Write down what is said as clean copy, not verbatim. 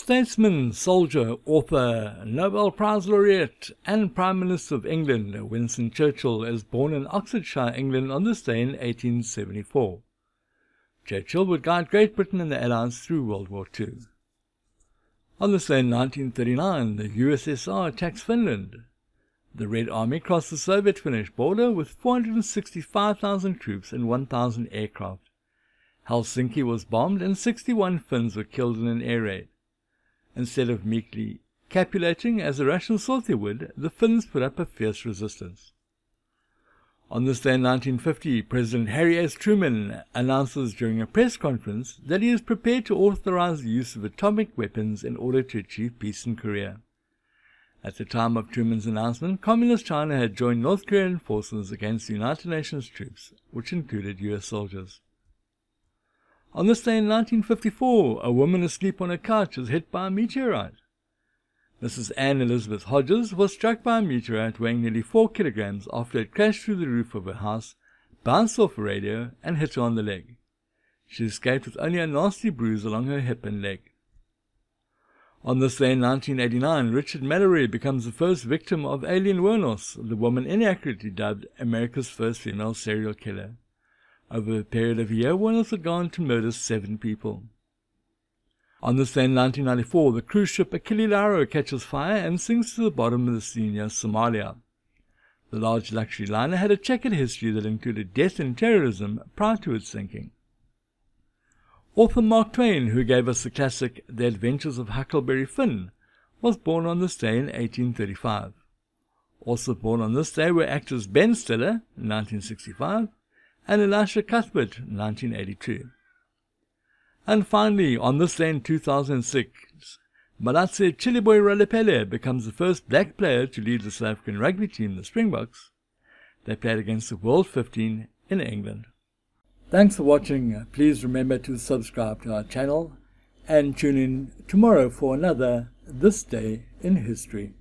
Statesman, soldier, author, Nobel Prize laureate, and Prime Minister of England, Winston Churchill, is born in Oxfordshire, England on this day in 1874. Churchill would guide Great Britain and the Allies through World War II. On this day in 1939, the USSR attacks Finland. The Red Army crossed the Soviet-Finnish border with 465,000 troops and 1,000 aircraft. Helsinki was bombed and 61 Finns were killed in an air raid. Instead of meekly capitulating as the Russians thought they would, the Finns put up a fierce resistance. On this day in 1950, President Harry S. Truman announces during a press conference that he is prepared to authorize the use of atomic weapons in order to achieve peace in Korea. At the time of Truman's announcement, Communist China had joined North Korean forces against the United Nations troops, which included US soldiers. On this day in 1954, a woman asleep on a couch is hit by a meteorite. Mrs. Anne Elizabeth Hodges was struck by a meteorite weighing nearly 4 kilograms after it crashed through the roof of her house, bounced off a radio, and hit her on the leg. She escaped with only a nasty bruise along her hip and leg. On this day in 1989, Richard Mallory becomes the first victim of Aileen Wuornos, the woman inaccurately dubbed America's first female serial killer. Over a period of a year, Wuornos had gone to murder 7 people. On this day in 1994, the cruise ship Achille Lauro catches fire and sinks to the bottom of the sea near Somalia. The large luxury liner had a checkered history that included death and terrorism prior to its sinking. Author Mark Twain, who gave us the classic The Adventures of Huckleberry Finn, was born on this day in 1835. Also born on this day were actors Ben Stiller, 1965, and Elisha Cuthbert, 1982. And finally, on this day in 2006, Malatse Chiliboy Ralepele becomes the first black player to lead the South African rugby team, the Springboks. They played against the World 15 in England. Thanks for watching. Please remember to subscribe to our channel and tune in tomorrow for another This Day in History.